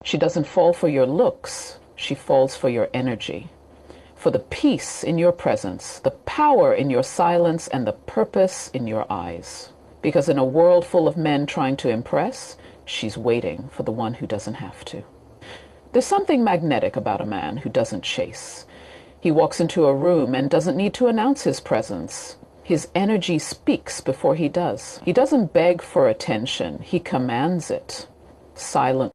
She doesn't fall for your looks, she falls for your energy, for the peace in your presence, the power in your silence, and the purpose in your eyes. Because in a world full of men trying to impress, she's waiting for the one who doesn't have to. There's something magnetic about a man who doesn't chase. He walks into a room and doesn't need to announce his presence. His energy speaks before he does. He doesn't beg for attention, he commands it. Silent.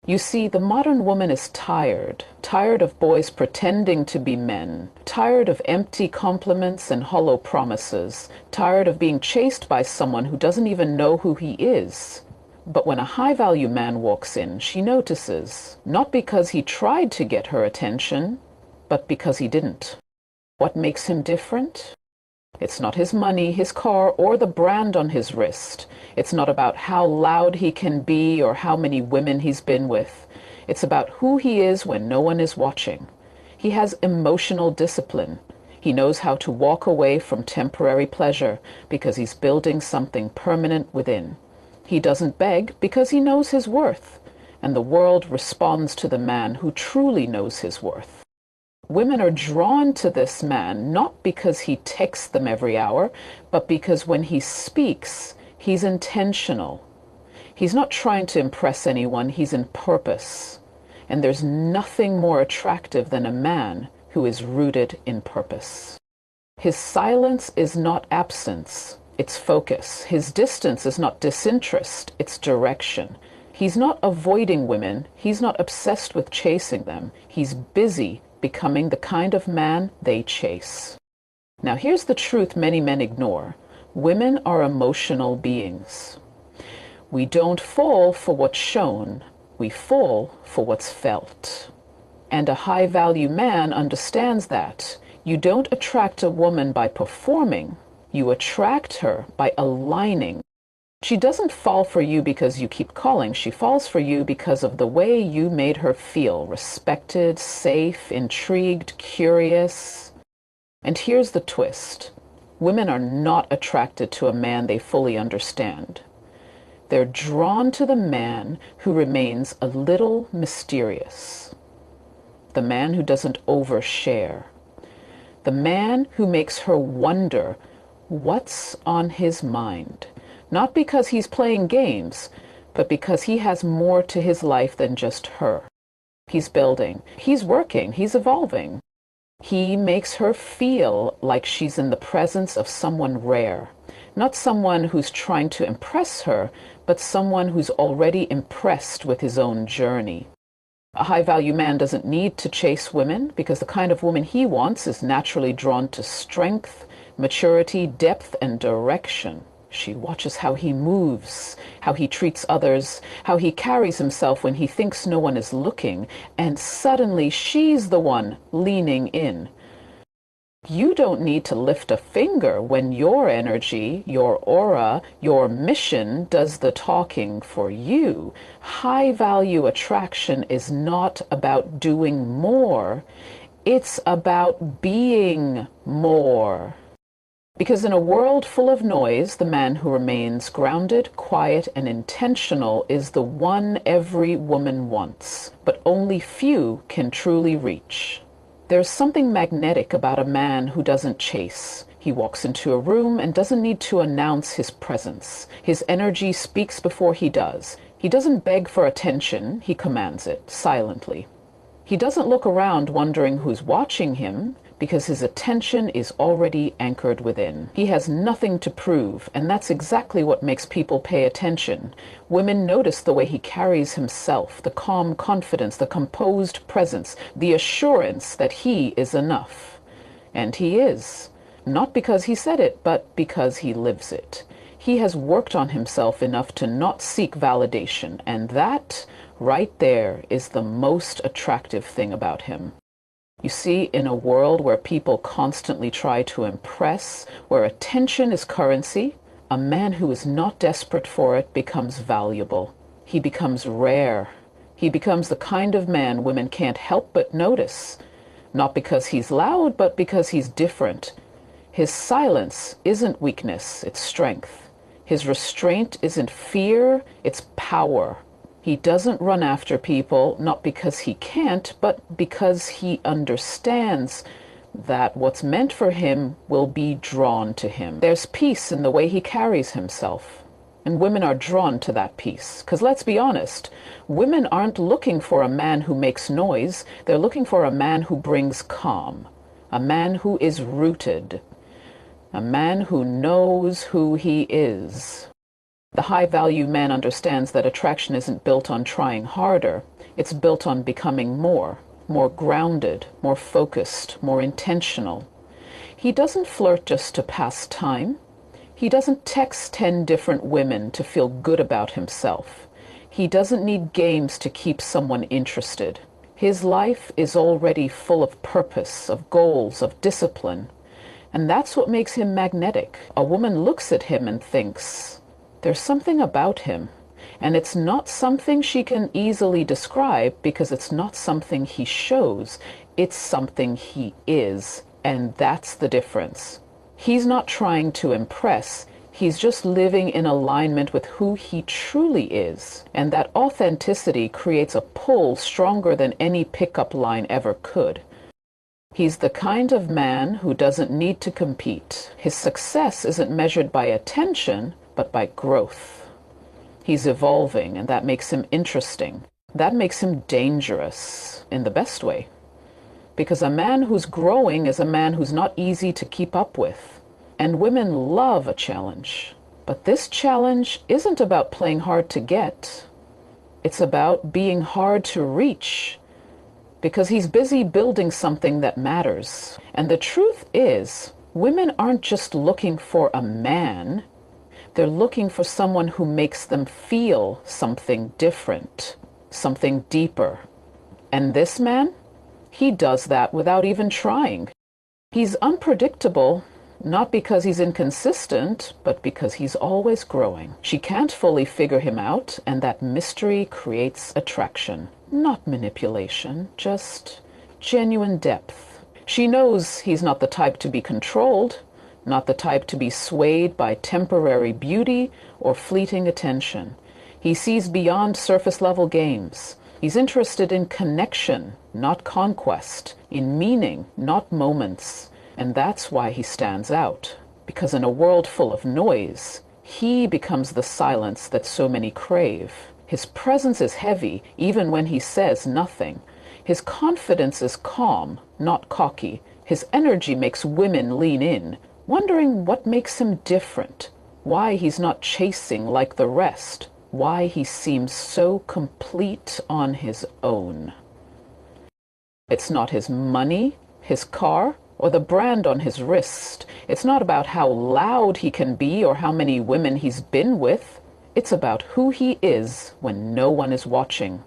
You see, the modern woman is tired of boys pretending to be men, tired of empty compliments and hollow promises, tired of being chased by someone who doesn't even know who he is. But when a high-value man walks in, she notices, not because he tried to get her attention, but because he didn't. What makes him different? It's not his money, his car, or the brand on his wrist. It's not about how loud he can be or how many women he's been with. It's about who he is when no one is watching. He has emotional discipline. He knows how to walk away from temporary pleasure because he's building something permanent within. He doesn't beg because he knows his worth, and the world responds to the man who truly knows his worth. Women are drawn to this man not because he texts them every hour, but because when he speaks, he's intentional. He's not trying to impress anyone, he's in purpose. And there's nothing more attractive than a man who is rooted in purpose. His silence is not absence, it's focus. His distance is not disinterest, it's direction. He's not avoiding women, he's not obsessed with chasing them. He's busy becoming the kind of man they chase. Now here's the truth many men ignore. Women are emotional beings. We don't fall for what's shown, we fall for what's felt. And a high-value man understands that. You don't attract a woman by performing, you attract her by aligning. She doesn't fall for you because you keep calling. She falls for you because of the way you made her feel, respected, safe, intrigued, curious. And here's the twist. Women are not attracted to a man they fully understand. They're drawn to the man who remains a little mysterious. The man who doesn't overshare. The man who makes her wonder what's on his mind. Not because he's playing games, but because he has more to his life than just her. He's building, he's working, he's evolving. He makes her feel like she's in the presence of someone rare. Not someone who's trying to impress her, but someone who's already impressed with his own journey. A high-value man doesn't need to chase women because the kind of woman he wants is naturally drawn to strength, maturity, depth, and direction. She watches how he moves, how he treats others, how he carries himself when he thinks no one is looking, and suddenly she's the one leaning in. You don't need to lift a finger when your energy, your aura, your mission does the talking for you. High-value attraction is not about doing more. It's about being more. Because in a world full of noise, the man who remains grounded, quiet, and intentional is the one every woman wants, but only few can truly reach. There's something magnetic about a man who doesn't chase. He walks into a room and doesn't need to announce his presence. His energy speaks before he does. He doesn't beg for attention, he commands it, silently. He doesn't look around wondering who's watching him, because his attention is already anchored within. He has nothing to prove, and that's exactly what makes people pay attention. Women notice the way he carries himself, the calm confidence, the composed presence, the assurance that he is enough. And he is. Not because he said it, but because he lives it. He has worked on himself enough to not seek validation, and that, right there, is the most attractive thing about him. You see, in a world where people constantly try to impress, where attention is currency, a man who is not desperate for it becomes valuable. He becomes rare. He becomes the kind of man women can't help but notice. Not because he's loud, but because he's different. His silence isn't weakness, it's strength. His restraint isn't fear, it's power. He doesn't run after people, not because he can't, but because he understands that what's meant for him will be drawn to him. There's peace in the way he carries himself. And women are drawn to that peace. Because let's be honest, women aren't looking for a man who makes noise. They're looking for a man who brings calm. A man who is rooted. A man who knows who he is. The high-value man understands that attraction isn't built on trying harder. It's built on becoming more grounded, more focused, more intentional. He doesn't flirt just to pass time. He doesn't text 10 different women to feel good about himself. He doesn't need games to keep someone interested. His life is already full of purpose, of goals, of discipline. And that's what makes him magnetic. A woman looks at him and thinks, there's something about him. And it's not something she can easily describe because it's not something he shows. It's something he is. And that's the difference. He's not trying to impress. He's just living in alignment with who he truly is. And that authenticity creates a pull stronger than any pickup line ever could. He's the kind of man who doesn't need to compete. His success isn't measured by attention, but by growth. He's evolving, and that makes him interesting. That makes him dangerous in the best way. Because a man who's growing is a man who's not easy to keep up with. And women love a challenge. But this challenge isn't about playing hard to get. It's about being hard to reach. Because he's busy building something that matters. And the truth is, women aren't just looking for a man. They're looking for someone who makes them feel something different, something deeper. And this man, he does that without even trying. He's unpredictable, not because he's inconsistent, but because he's always growing. She can't fully figure him out, and that mystery creates attraction. Not manipulation, just genuine depth. She knows he's not the type to be controlled, not the type to be swayed by temporary beauty or fleeting attention. He sees beyond surface-level games. He's interested in connection, not conquest, in meaning, not moments. And that's why he stands out. Because in a world full of noise, he becomes the silence that so many crave. His presence is heavy, even when he says nothing. His confidence is calm, not cocky. His energy makes women lean in, wondering what makes him different, why he's not chasing like the rest, why he seems so complete on his own. It's not his money, his car, or the brand on his wrist. It's not about how loud he can be or how many women he's been with. It's about who he is when no one is watching.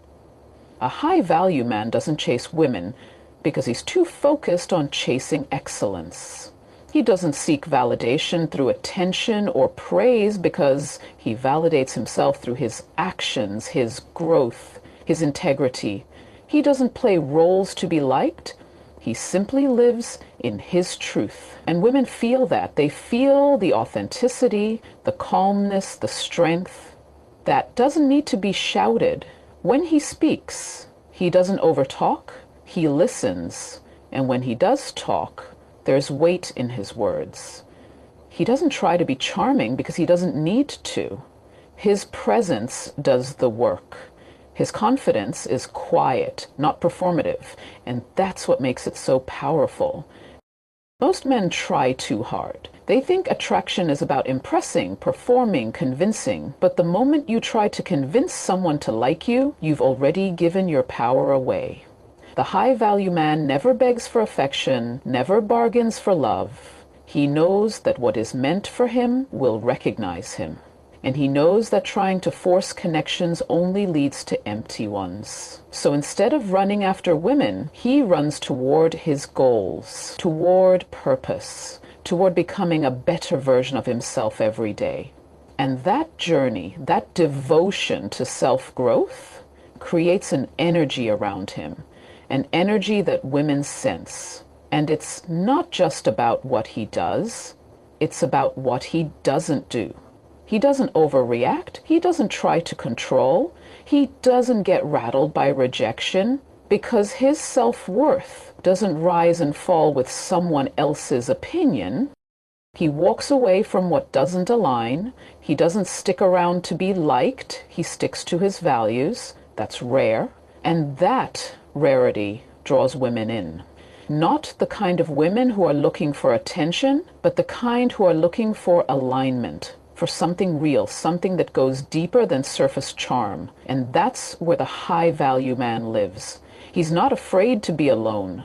A high-value man doesn't chase women because he's too focused on chasing excellence. He doesn't seek validation through attention or praise because he validates himself through his actions, his growth, his integrity. He doesn't play roles to be liked. He simply lives in his truth. And women feel that. They feel the authenticity, the calmness, the strength. That doesn't need to be shouted. When he speaks, he doesn't overtalk. He listens. And when he does talk, there's weight in his words. He doesn't try to be charming because he doesn't need to. His presence does the work. His confidence is quiet, not performative, and that's what makes it so powerful. Most men try too hard. They think attraction is about impressing, performing, convincing, but the moment you try to convince someone to like you, you've already given your power away. The high-value man never begs for affection, never bargains for love. He knows that what is meant for him will recognize him. And he knows that trying to force connections only leads to empty ones. So instead of running after women, he runs toward his goals, toward purpose, toward becoming a better version of himself every day. And that journey, that devotion to self-growth, creates an energy around him. An energy that women sense. And it's not just about what he does, it's about what he doesn't do. He doesn't overreact, he doesn't try to control, He doesn't get rattled by rejection because his self-worth doesn't rise and fall with someone else's opinion. He walks away from what doesn't align. He doesn't stick around to be liked. He sticks to his values. That's rare. And that rarity draws women in. Not the kind of women who are looking for attention, but the kind who are looking for alignment, for something real, something that goes deeper than surface charm. And that's where the high value man lives. He's not afraid to be alone.